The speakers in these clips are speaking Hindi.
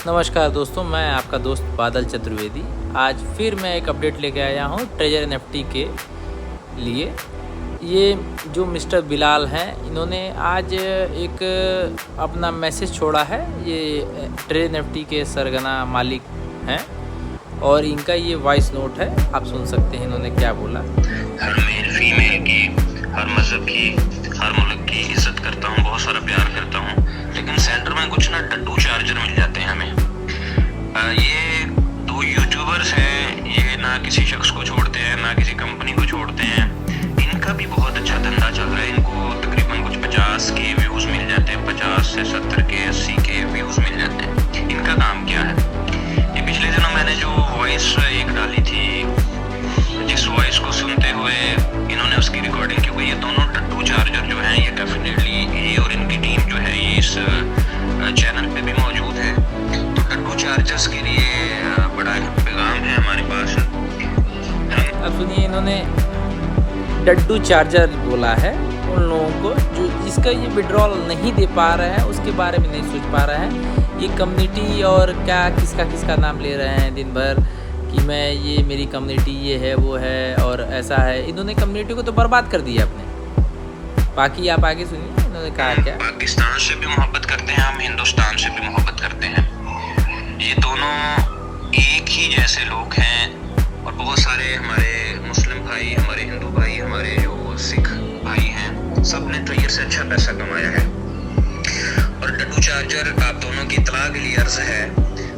नमस्कार दोस्तों, मैं आपका दोस्त बादल चतुर्वेदी। आज फिर मैं एक अपडेट लेके आया हूँ ट्रेजर एनएफटी के लिए। ये जो मिस्टर बिलाल हैं, इन्होंने आज एक अपना मैसेज छोड़ा है। ये ट्रेजर एनएफटी के सरगना मालिक हैं और इनका ये वॉइस नोट है, आप सुन सकते हैं इन्होंने क्या बोला। हर मेल फीमेल की, हर मज़हब की, हर मुल्क की इज्जत करता हूँ, बहुत सारा प्यार करता हूँ, लेकिन सेंटर में कुछ ना डड्डू चार्जर मिल जाते हैं हमें। ये दो यूट्यूबर्स हैं, ये ना किसी शख्स को छोड़ते हैं ना किसी कंपनी को छोड़ते हैं। इनका भी बहुत अच्छा धंधा चल रहा है। इनको तकरीबन कुछ 50 के व्यूज़ मिल जाते हैं, 50 से 70 के 80 के व्यूज़ मिल जाते हैं। इनका काम क्या है? ये पिछले दिनों मैंने जो वॉइस एक डाली थी, जिस वॉइस को सुनते हुए इन्होंने उसकी रिकॉर्डिंग की हुई, ये दोनों डड्डू चार्जर जो हैं, ये डेफिनेटली ये और इनकी टीम जो है ये इस चैनल पे भी मौजूद है। तो डड्डू चार्जर्स के लिए बड़ा पैगाम है हमारे पास। अब सुनिए, इन्होंने डड्डू चार्जर बोला है उन लोगों को जो जिसका ये विड्रॉल नहीं दे पा रहे हैं, उसके बारे में नहीं सोच पा रहे हैं। ये कम्युनिटी और क्या किसका नाम ले रहे हैं दिन भर कि मैं ये मेरी कम्युनिटी ये है वो है और ऐसा है। इन्होंने कम्युनिटी को तो बर्बाद कर दिया अपने। बाकी आप आगे सुनिए इन्होंने कहा क्या। पाकिस्तान से भी मोहब्बत करते हैं हम, हिंदुस्तान से भी मोहब्बत करते हैं। ये दोनों एक ही जैसे लोग हैं और बहुत सारे हमारे मुस्लिम भाई, हमारे हिंदू भाई, हमारे जो सिख भाई हैं, सब ने ट्रेजर से अच्छा पैसा कमाया है। और डड्डू चार्जर आप दोनों की इत्तला के लिए अर्ज है,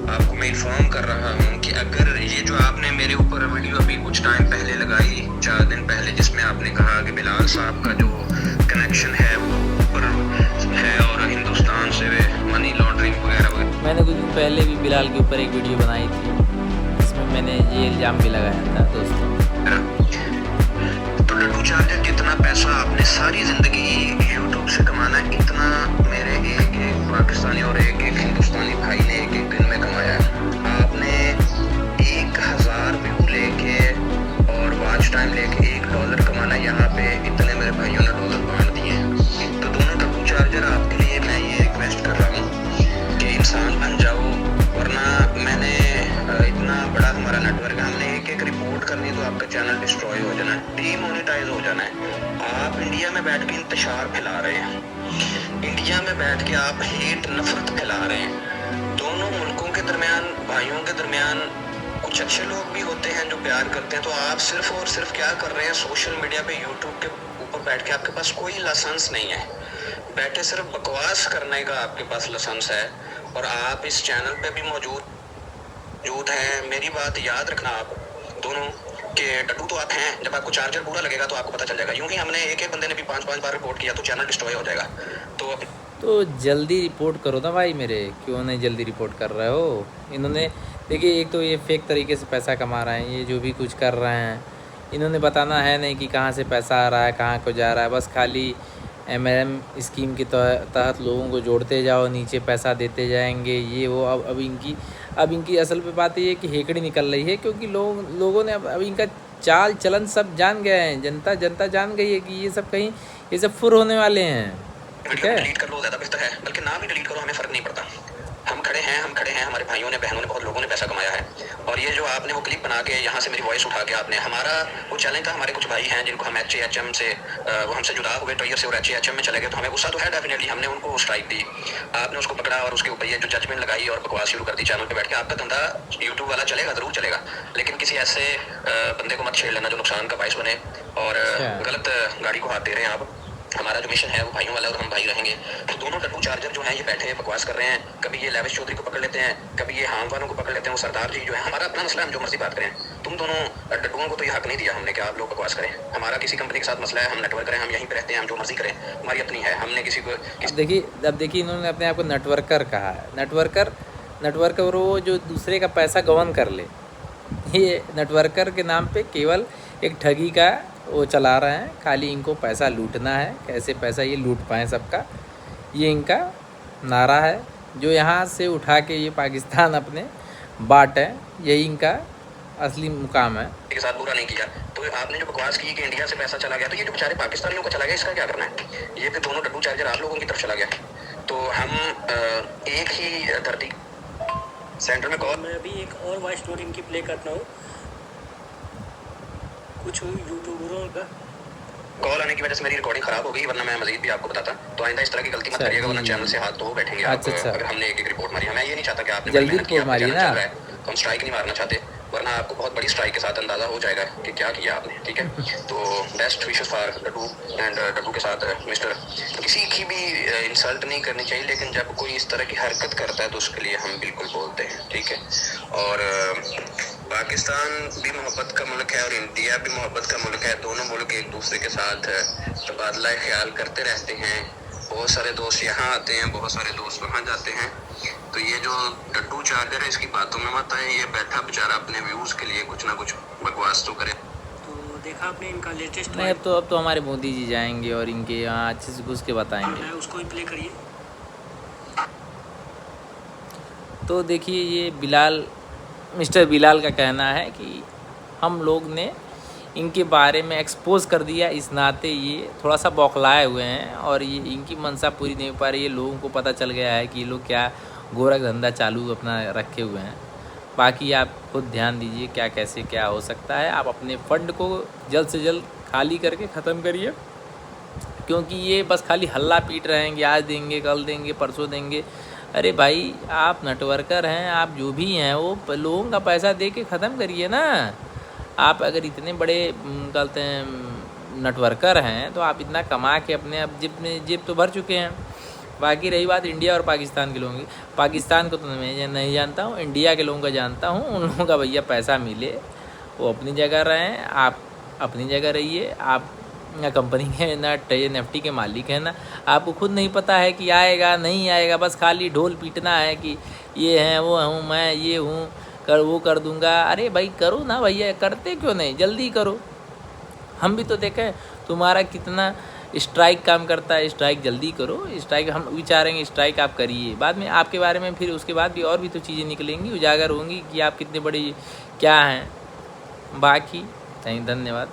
आपको मैं इन्फॉर्म कर रहा हूँ कि अगर ये जो आपने मेरे ऊपर वीडियो अभी कुछ टाइम पहले लगाई, 4 दिन पहले, जिसमें आपने कहा कि बिलाल साहब का जो कनेक्शन है वो ऊपर है और हिंदुस्तान से मनी लॉन्ड्रिंग वगैरह। मैंने कुछ दिन पहले भी बिलाल के ऊपर एक वीडियो बनाई थी, इसमें मैंने ये इल्ज़ाम भी लगाया था दोस्तों। तो डड्डू चार्जर जितना पैसा आपने सारी ज़िंदगी यूट्यूब से कमाना, इतना मेरे एक पाकिस्तानी और एक हिंदुस्तानी भाई ने एक दिन में कमाया है। आपने 1000 व्यू लेके और वॉच टाइम लेके $1 कमाना, यहाँ पे इतने मेरे भाइयों ने डॉलर बांट दिए। तो दोनों डड्डू चार्जर आपके लिए मैं ये रिक्वेस्ट कर रहा हूँ कि इंसान बन जाओ, वरना मैंने इतना बड़ा हमारा नेटवर्क है, हमने एक रिपोर्ट करनी तो आपका चैनल डिस्ट्रॉय हो जाना, डीमोनेटाइज हो जाना है। आप इंडिया में बैठ के इंतशार फैला रहे हैं, इंडिया में बैठ के आप हेट नफरत फैला रहे हैं। दोनों मुल्कों के दरमियान, भाइयों के दरमियान कुछ अच्छे लोग भी होते हैं जो प्यार करते हैं। तो आप सिर्फ और सिर्फ क्या कर रहे हैं, सोशल मीडिया पे यूट्यूब के ऊपर बैठ के, आपके पास कोई लाइसेंस नहीं है, बैठे सिर्फ बकवास करने का आपके पास लाइसेंस है और आप इस चैनल पे भी मौजूद हैं। मेरी बात याद रखना आप दोनों के डड्डू तो आप हैं। जब आपको चार्जर पूरा लगेगा तो आपको पता चल जाएगा। यूं ही हमने एक बंदे ने भी 5 बार रिपोर्ट किया तो चैनल डिस्ट्रॉय हो जाएगा। तो जल्दी रिपोर्ट करो ना भाई मेरे, क्यों नहीं जल्दी रिपोर्ट कर रहे हो। इन्होंने देखिए, एक तो ये फेक तरीके से पैसा कमा रहे हैं, ये जो भी कुछ कर रहे हैं इन्होंने बताना है नहीं कि कहाँ से पैसा आ रहा है, कहाँ को जा रहा है। बस खाली MLM स्कीम के तहत लोगों को जोड़ते जाओ, नीचे पैसा देते जाएंगे, ये वो। अब इनकी असल पे बात ये है कि हेकड़ी निकल रही है, क्योंकि लोगों ने अब इनका चाल चलन सब जान गए हैं। जनता जान गई है कि ये सब कहीं ये सब फुर होने वाले हैं। ठीक है, डिलीट कर लो, ज़्यादा बेहतर है, बल्कि ना भी डिलीट करो, हमें फ़र्क नहीं पड़ता। हम खड़े हैं, हमारे भाइयों ने, बहनों ने, बहुत लोगों ने पैसा कमाया है। और ये जो आपने वो क्लिप बना के यहाँ से मेरी वॉइस उठा के आपने, हमारा वो चैलेंज था, हमारे कुछ भाई हैं जिनको हम HAHM से, वो हमसे जुदा हुए ट्रेजर से और HAHM में चले गए, तो हमें गुस्सा तो है डेफिनेटली। हमने उनको स्ट्राइक दी, आपने उसको पकड़ा और उसके ऊपर ये जो जजमेंट लगाई और बकवास शुरू कर दी चैनल पे बैठ के। आपका धंधा यूट्यूब वाला चलेगा, ज़रूर चलेगा, लेकिन किसी ऐसे बंदे को मत छेड़ लेना जो नुकसान का बायस बने और गलत गाड़ी को हाथ दे रहे हैं आप। हमारा जो मिशन है वो भाइयों वाला और हम भाई रहेंगे। तो दोनों डड्डू चार्जर जो हैं ये बैठे बकवास कर रहे हैं, कभी ये लेविश चौधरी को पकड़ लेते हैं, कभी ये हांग वालों को पकड़ लेते हैं, वो सरदार जी जो है। हमारा अपना मसला है, हम जो मर्जी बात करें। तुम दोनों डड्डुओं को तो ये हक नहीं दिया हमने कि आप लोग बकवास करें। हमारा किसी कंपनी के साथ मसला है, हम नेटवर्क करें, हम यहीं पे रहते हैं, हम जो मर्जी करें, हमारी अपनी है। हमने किसी को अब देखिए इन्होंने अपने आप को नेटवर्कर कहा है। नेटवर्कर वो जो दूसरे का पैसा गबन कर ले, ये नेटवर्कर के नाम पे केवल एक ठगी का वो चला रहे हैं। खाली इनको पैसा लूटना है, कैसे पैसा ये लूट पाएँ सबका, ये इनका नारा है। जो यहाँ से उठा के ये पाकिस्तान अपने बाँटे, यही इनका असली मुकाम है। के साथ बुरा नहीं किया। तो आपने जो बकवास की कि इंडिया से पैसा चला गया, तो ये जो बेचारे पाकिस्तानियों को चला गया, इसका क्या करना है? ये तो दोनों डड्डू चार्जर आप लोगों की तरफ चला गया। तो हम एक ही धरती सेंटर में कॉल। मैं अभी एक और वॉइस नोट इनकी प्ले करता हूँ। कुछ यूट्यूबरों का कॉल आने की वजह से मेरी रिकॉर्डिंग खराब हो गई, वरना मैं मजीद भी आपको बताता। तो आइंदा इस तरह की गलती मत अच्छा, करिएगा, वरना जी, चैनल से हाथ धो बैठेंगे आप। अच्छा। अगर हमने एक रिपोर्ट मारी है, मैं ये नहीं चाहता कि आपने जल्दी बड़ी मेहनत की, रिपोर्ट आपका मारिए चैनल ना। चल रहा है तो हम स्ट्राइक नहीं मारना चाहते, वरना आपको बहुत बड़ी स्ट्राइक के साथ अंदाजा हो जाएगा कि क्या किया आपने। ठीक है, तो best wishes for Daddu and डड्डू के साथ मिस्टर। किसी की भी इंसल्ट नहीं करनी चाहिए, लेकिन जब कोई इस तरह की हरकत करता है तो उसके लिए हम बिल्कुल बोलते हैं। ठीक है, और पाकिस्तान भी मोहब्बत का मुल्क है और इंडिया भी मोहब्बत का मुल्क है। दोनों मुल्क एक दूसरे के साथ तबादला ख्याल करते रहते हैं। बहुत सारे दोस्त यहाँ आते हैं, बहुत सारे दोस्त वहाँ जाते हैं। तो ये जो डड्डू चार्जर है, इसकी बातों में मत आए। ये बैठा बेचारा अपने व्यूज़ के लिए कुछ ना कुछ बकवास तो करे। तो देखा आपने इनका लेटेस्ट नहीं, अब तो हमारे मोदी जी जाएंगे और इनके यहाँ अच्छे से घुस के बताएंगे। उसको ही प्ले करिए। तो देखिए, ये मिस्टर बिलाल का कहना है कि हम लोग ने इनके बारे में एक्सपोज कर दिया, इस नाते ये थोड़ा सा बौखलाए हुए हैं और ये इनकी मंशा पूरी नहीं हो पा रही है। लोगों को पता चल गया है कि ये लोग क्या गोरख धंधा चालू अपना रखे हुए हैं। बाकी आप खुद ध्यान दीजिए क्या कैसे क्या हो सकता है। आप अपने फंड को जल्द से जल्द खाली करके ख़त्म करिए, क्योंकि ये बस खाली हल्ला पीट रहे हैं कि आज देंगे, कल देंगे, परसों देंगे। अरे भाई, आप नेटवर्कर हैं, आप जो भी हैं वो लोगों का पैसा दे के ख़त्म करिए ना। आप अगर इतने बड़े कहते हैं नेटवर्कर हैं तो आप इतना कमा के अपने अब जेब तो भर चुके हैं। बाकी रही बात इंडिया और पाकिस्तान के लोगों की, पाकिस्तान को तो मैं नहीं जानता हूँ, इंडिया के लोगों का जानता हूँ। उन लोगों का भैया पैसा मिले, वो अपनी जगह रहें, आप अपनी जगह रहिए। आप ना कंपनी के ना NFT के मालिक हैं, ना आपको खुद नहीं पता है कि आएगा नहीं आएगा। बस खाली ढोल पीटना है कि ये हैं, वो हूँ, मैं ये हूँ, वो कर दूंगा। अरे भाई करो ना भैया, करते क्यों नहीं, जल्दी करो। हम भी तो देखें तुम्हारा कितना स्ट्राइक काम करता है। स्ट्राइक जल्दी करो, स्ट्राइक हम विचारेंगे, स्ट्राइक आप करिए। बाद में आपके बारे में फिर उसके बाद भी और भी तो चीज़ें निकलेंगी, उजागर होंगी कि आप कितने बड़े क्या हैं। बाकी धन्यवाद।